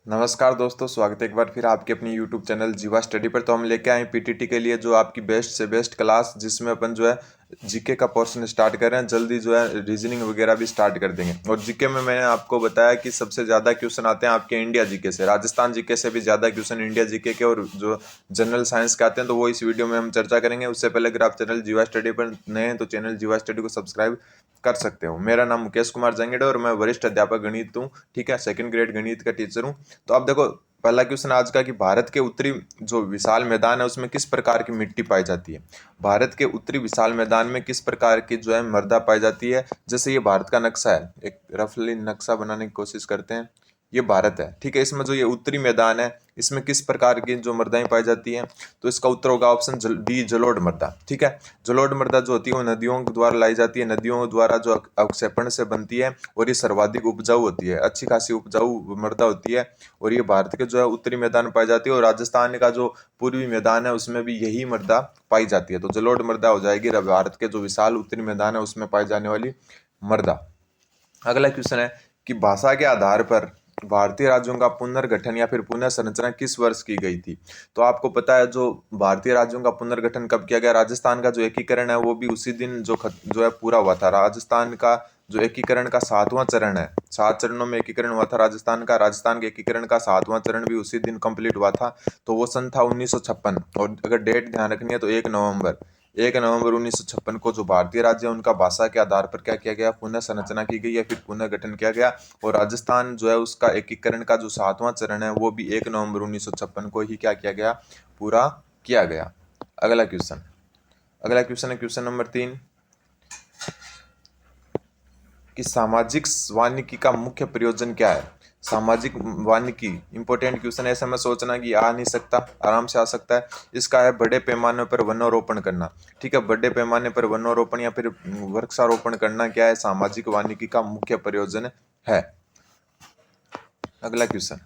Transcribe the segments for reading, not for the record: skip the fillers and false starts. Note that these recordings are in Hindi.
नमस्कार दोस्तों, स्वागत है एक बार फिर आपके अपनी यूट्यूब चैनल जीवा स्टडी पर। तो हम लेके आए पीटीटी के लिए जो आपकी बेस्ट से बेस्ट क्लास, जिसमें अपन जो है जीके का पोर्शन स्टार्ट कर रहे हैं। जल्दी जो है रीजनिंग वगैरह भी स्टार्ट कर देंगे। और जीके में मैंने आपको बताया कि सबसे ज़्यादा क्वेश्चन आते हैं आपके इंडिया जीके से, राजस्थान जीके से भी ज़्यादा क्वेश्चन इंडिया जीके के और जो जनरल साइंस के आते हैं। तो वो इस वीडियो में हम चर्चा करेंगे। उससे पहले अगर आप चैनल जीवा स्टडी पर नए हैं तो चैनल जीवा स्टडी को सब्सक्राइब कर सकते हो। मेरा नाम मुकेश कुमार जंगेड़े और मैं वरिष्ठ अध्यापक गणित हूँ। ठीक है, सेकंड ग्रेड गणित का टीचर हूँ। तो आप देखो, पहला क्वेश्चन आज का कि भारत के उत्तरी जो विशाल मैदान है उसमें किस प्रकार की मिट्टी पाई जाती है। भारत के उत्तरी विशाल मैदान में किस प्रकार की जो है मृदा पाई जाती है। जैसे ये भारत का नक्शा है, एक रफली नक्शा बनाने की कोशिश करते हैं। ये भारत है, ठीक है। इसमें जो ये उत्तरी मैदान है इसमें किस प्रकार की जो मृदाएं पाई जाती हैं, तो इसका उत्तर होगा ऑप्शन डी, जलोढ़ मृदा। ठीक है, जलोढ़ मृदा जो होती है वो नदियों के द्वारा लाई जाती है। नदियों द्वारा जो अवक्षेपण से बनती है और ये सर्वाधिक उपजाऊ होती है, अच्छी खासी उपजाऊ मृदा होती है। और ये भारत के जो है उत्तरी मैदान पाई जाती है और राजस्थान का जो पूर्वी मैदान है उसमें भी यही मृदा पाई जाती है। तो जलोढ़ मृदा हो जाएगी भारत के जो विशाल उत्तरी मैदान है उसमें पाई जाने वाली मृदा। अगला क्वेश्चन है कि भाषा के आधार पर भारतीय राज्यों का पुनर्गठन या फिर पुनः संरचना किस वर्ष की गई थी। तो आपको पता है जो भारतीय राज्यों का पुनर्गठन कब किया गया। राजस्थान का जो एकीकरण है वो भी उसी दिन जो है पूरा हुआ था। राजस्थान का जो एकीकरण का 7वां चरण है, 7 चरणों में एकीकरण हुआ था राजस्थान का। राजस्थान के एकीकरण का 7वां चरण भी उसी दिन कंप्लीट हुआ था। तो वो सन था 1956। और अगर डेट ध्यान रखनी है तो 1 नवंबर 1956 को जो भारतीय राज्य है उनका भाषा के आधार पर क्या किया गया, पुनः संरचना की गई या फिर पुनः गठन किया गया। और राजस्थान जो है उसका एकीकरण का जो 7वां चरण है वो भी 1 नवंबर 1956 को ही क्या किया गया, पूरा किया गया। अगला क्वेश्चन है क्वेश्चन नंबर 3 कि सामाजिक वानिकी का मुख्य प्रयोजन क्या है। सामाजिक वानिकी इंपॉर्टेंट क्वेश्चन है, ऐसा मैं सोचना कि आ नहीं सकता, आराम से आ सकता है। इसका है बड़े पैमाने पर वनोरोपण करना। ठीक है, बड़े पैमाने पर वनोरोपण या फिर वृक्षारोपण करना क्या है, सामाजिक वानिकी का मुख्य प्रयोजन है। अगला क्वेश्चन,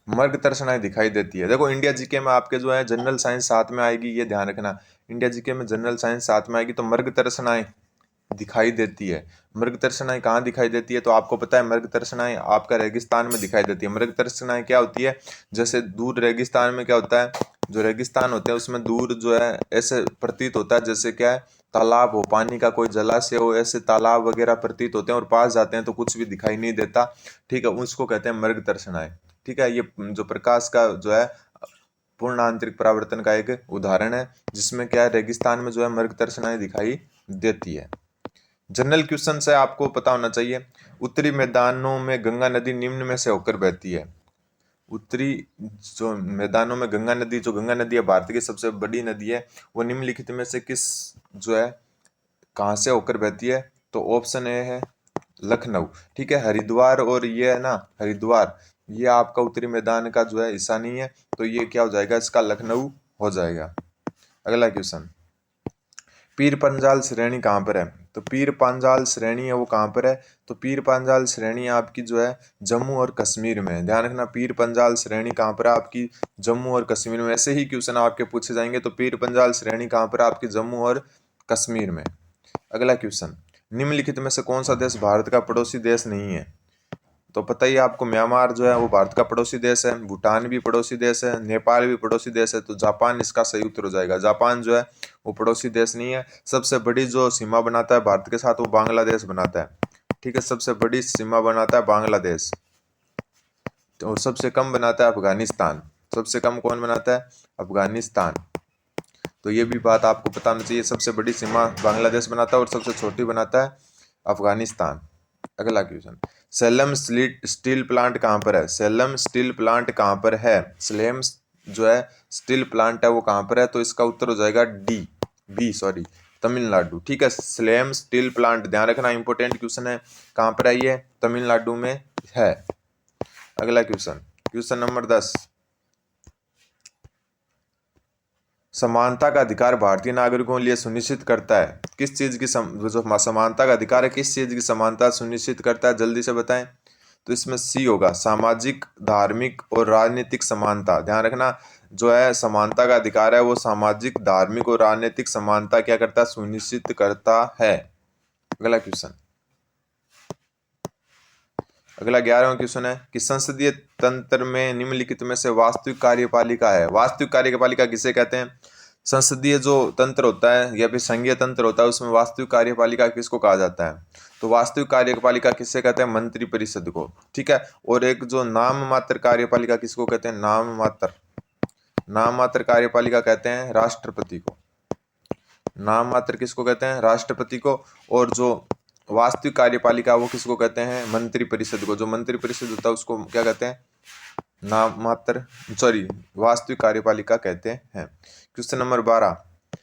मर्ग तर्षणाएं दिखाई देती है। देखो इंडिया जीके में आपके जो है जनरल साइंस साथ में आएगी, ये ध्यान रखना। इंडिया जीके में जनरल साइंस साथ में आएगी तो मर्ग तर्षणाएं दिखाई देती है। मृग तर्षणाएं कहाँ दिखाई देती है, तो आपको पता है मृग तर्षणाएं आपका रेगिस्तान में दिखाई देती है। मृग तर्षणाएं क्या होती है, जैसे दूर रेगिस्तान में क्या होता है, जो रेगिस्तान होते हैं उसमें दूर जो है ऐसे प्रतीत होता है जैसे क्या है, तालाब हो, पानी का कोई जलाशय हो, ऐसे तालाब वगैरह प्रतीत होते हैं। और पास जाते हैं तो कुछ भी दिखाई नहीं देता। ठीक है, उसको कहते हैं मृग तर्षणाएं। ठीक है, ये जो प्रकाश का जो है पूर्ण आंतरिक परावर्तन का एक उदाहरण है, जिसमें क्या है रेगिस्तान में जो है मृग तर्षणाएं दिखाई देती है। जनरल क्वेश्चन से आपको पता होना चाहिए, उत्तरी मैदानों में गंगा नदी निम्न में से होकर बहती है। उत्तरी जो मैदानों में गंगा नदी है, भारत की सबसे बड़ी नदी है, वो निम्नलिखित में से किस जो है कहाँ से होकर बहती है। तो ऑप्शन ए है लखनऊ। ठीक है, हरिद्वार और ये है ना हरिद्वार, ये आपका उत्तरी मैदान का जो है हिस्सा नहीं है। तो ये क्या हो जाएगा, इसका लखनऊ हो जाएगा। अगला क्वेश्चन, पीर पंजाल श्रेणी कहाँ पर है। तो पीर पांजाल श्रेणी है वो कहाँ पर है, तो पीर पांजाल श्रेणी आपकी जो है जम्मू और कश्मीर में है। ध्यान रखना, पीर पंजाल श्रेणी कहाँ पर है आपकी, जम्मू और कश्मीर में। ऐसे ही क्वेश्चन आपके पूछे जाएंगे। तो पीर पंजाल श्रेणी कहाँ पर है आपकी, जम्मू और कश्मीर में। अगला क्वेश्चन, निम्नलिखित में से कौन सा देश भारत का पड़ोसी देश नहीं है। तो पता ही आपको, म्यांमार जो है वो भारत का पड़ोसी देश है, भूटान भी पड़ोसी देश है, नेपाल भी पड़ोसी देश है। तो जापान इसका सही उत्तर हो जाएगा। जापान जो है वो पड़ोसी देश नहीं है। सबसे बड़ी जो सीमा बनाता है भारत के साथ वो बांग्लादेश बनाता है। ठीक है, सबसे बड़ी सीमा बनाता है बांग्लादेश। तो सबसे कम बनाता है अफगानिस्तान। सबसे कम कौन बनाता है, अफगानिस्तान। तो ये भी बात आपको पता होना चाहिए, सबसे बड़ी सीमा बांग्लादेश बनाता है और सबसे छोटी बनाता है अफगानिस्तान। अगला क्वेश्चन, सेलम स्टील प्लांट कहाँ पर है। सेलम स्टील प्लांट कहाँ पर है, सेलम जो है स्टील प्लांट है वो कहाँ पर है। तो इसका उत्तर हो जाएगा तमिलनाडु। ठीक है, सेलम स्टील प्लांट, ध्यान रखना इंपॉर्टेंट क्वेश्चन है, कहाँ पर है ये, तमिलनाडु में है। अगला क्वेश्चन, क्वेश्चन नंबर 10, समानता का अधिकार भारतीय नागरिकों के लिए सुनिश्चित करता है किस चीज की जो समानता का अधिकार है किस चीज की समानता सुनिश्चित करता है, जल्दी से बताएं। तो इसमें सी होगा, सामाजिक, धार्मिक और राजनीतिक समानता। ध्यान रखना, जो है समानता का अधिकार है वो सामाजिक, धार्मिक और राजनीतिक समानता क्या करता है, सुनिश्चित करता है। अगला क्वेश्चन, अगला 11वां क्वेश्चन है कि संसदीय तंत्र में निम्नलिखित में से वास्तविक कार्यपालिका है। वास्तविक कार्यपालिका किसे कहते हैं? संसदीय जो तंत्र होता है या फिर संघीय तंत्र होता है उसमें वास्तविक कार्यपालिका किसको कहा जाता है? तो वास्तविक कार्यपालिका किससे कहते हैं? मंत्रिपरिषद को। ठीक है। और एक जो नाम मात्र कार्यपालिका किसको कहते हैं? नाम मात्र कार्यपालिका कहते हैं राष्ट्रपति को। नाम मात्र किसको कहते हैं? राष्ट्रपति को। और जो वास्तविक कार्यपालिका वो किसको कहते हैं? मंत्रिपरिषद को। जो मंत्रिपरिषद होता है उसको क्या कहते हैं? वास्तविक कार्यपालिका कहते हैं। क्वेश्चन नंबर 12,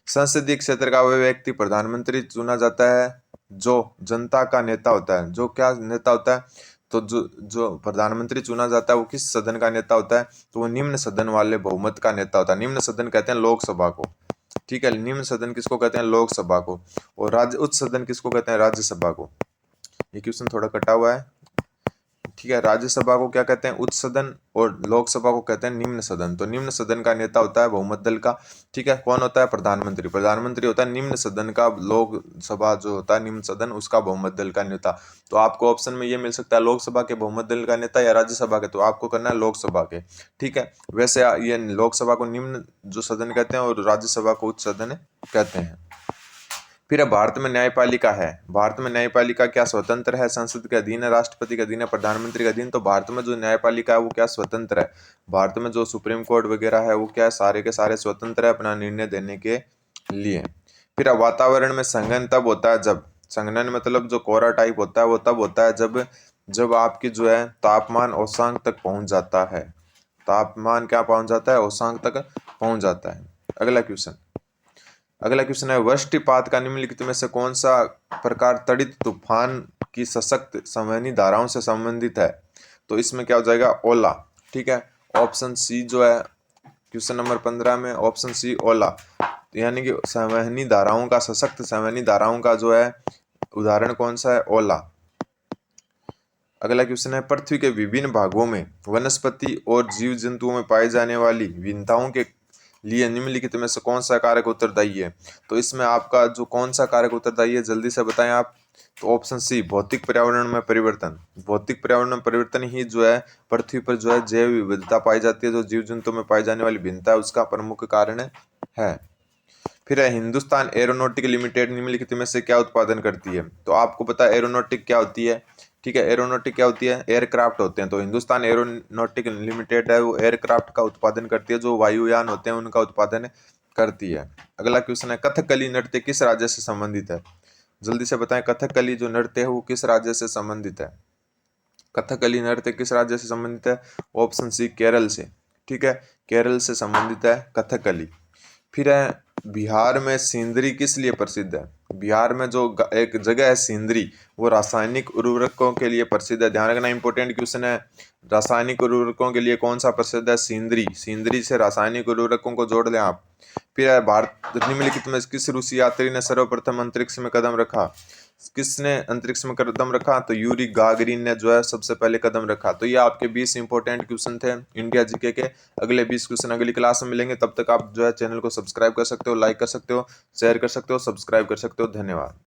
संसदीय क्षेत्र का वह व्यक्ति प्रधानमंत्री चुना जाता है जो जनता का नेता होता है। जो क्या नेता होता है? तो जो प्रधानमंत्री चुना जाता है वो किस सदन का नेता होता है? तो वो निम्न सदन वाले बहुमत का नेता होता है। निम्न सदन कहते हैं लोकसभा को। ठीक है। निम्न सदन किसको कहते हैं? लोकसभा को। और राज्य उच्च सदन किसको कहते हैं? राज्यसभा को। ये क्वेश्चन थोड़ा कटा हुआ है। ठीक है। राज्यसभा को क्या कहते हैं? उच्च सदन। और लोकसभा को कहते हैं निम्न सदन। तो निम्न सदन का नेता होता है बहुमत दल का। ठीक है। कौन होता है? प्रधानमंत्री। प्रधानमंत्री होता है निम्न सदन का, लोकसभा जो होता है निम्न सदन उसका बहुमत दल का नेता। तो आपको ऑप्शन में ये मिल सकता है लोकसभा के बहुमत दल का नेता या राज्यसभा के, तो आपको करना है लोकसभा के। ठीक है। वैसे ये लोकसभा को निम्न जो सदन कहते हैं और राज्यसभा को उच्च सदन कहते हैं। फिर भारत में न्यायपालिका है। भारत में न्यायपालिका क्या स्वतंत्र है? संसद के अधीन है, राष्ट्रपति के अधीन है, प्रधानमंत्री के अधीन? तो भारत में जो न्यायपालिका है वो क्या स्वतंत्र है। भारत में जो सुप्रीम कोर्ट वगैरह है वो क्या सारे के सारे स्वतंत्र है अपना निर्णय देने के लिए। फिर वातावरण में संघनन तब होता है जब, संघनन मतलब जो कोहरा टाइप होता है वो तब होता है जब आपकी जो है तापमान औषांक तक पहुंच जाता है। तापमान क्या पहुंच जाता है? औषांक तक पहुंच जाता है। अगला क्वेश्चन है वृष्टिपात का निम्नलिखित में से कौन सा प्रकार तड़ित तूफान की सशक्त संवहनी धाराओं से संबंधित है? तो इसमें क्या हो जाएगा? ओला। ठीक है। ऑप्शन सी जो है क्वेश्चन नंबर 15 में ऑप्शन सी ओला, यानी कि संवहनी धाराओं का, सशक्त संवहनी धाराओं का जो है उदाहरण कौन सा है? ओला। अगला क्वेश्चन है पृथ्वी के विभिन्न भागों में वनस्पति और जीव जंतुओं में पाई जाने वाली भिन्नताओं के लिए निम्नलिखित में से कौन सा कारक उत्तरदायी है? तो इसमें आपका जो कौन सा कारक उत्तरदायी है जल्दी से बताएं आप। तो ऑप्शन सी भौतिक पर्यावरण में परिवर्तन। भौतिक पर्यावरण में परिवर्तन ही जो है पृथ्वी पर जो है जैव विविधता पाई जाती है, जो जीव जंतु में पाई जाने वाली भिन्नता है उसका प्रमुख कारण है। फिर है हिंदुस्तान एरोनॉटिक लिमिटेड निम्नलिखित में से क्या उत्पादन करती है? तो आपको पता है एरोनॉटिक क्या होती है। ठीक है। एरोनॉटिक क्या होती है? एयरक्राफ्ट होते हैं। तो हिंदुस्तान एरोनॉटिक लिमिटेड है वो एयरक्राफ्ट का उत्पादन करती है, जो वायुयान होते हैं उनका उत्पादन करती है। अगला क्वेश्चन है कथकली नृत्य किस राज्य से संबंधित है? जल्दी से बताएं कथकली जो नृत्य है वो किस राज्य से संबंधित है? कथकली नृत्य किस राज्य से संबंधित है? ऑप्शन सी केरल से। ठीक है। केरल से संबंधित है कथकली। फिर है बिहार में सिंदरी किस लिए प्रसिद्ध है? बिहार में जो एक जगह है सिंदरी वो रासायनिक उर्वरकों के लिए प्रसिद्ध है। ध्यान रखना इंपॉर्टेंट क्वेश्चन है। रासायनिक उर्वरकों के लिए कौन सा प्रसिद्ध है? सिंदरी। सिंदरी से रासायनिक उर्वरकों को जोड़ लें आप। फिर है भारत निम्नलिखित में किस रूसी यात्री ने सर्वप्रथम अंतरिक्ष में कदम रखा? किसने अंतरिक्ष में कदम रखा? तो यूरी गागरिन ने जो है सबसे पहले कदम रखा। तो ये आपके 20 इंपॉर्टेंट क्वेश्चन थे इंडिया जीके के। अगले 20 क्वेश्चन अगली क्लास में मिलेंगे। तब तक आप जो है चैनल को सब्सक्राइब कर सकते हो, लाइक कर सकते हो, शेयर कर सकते हो, सब्सक्राइब कर सकते हो। धन्यवाद।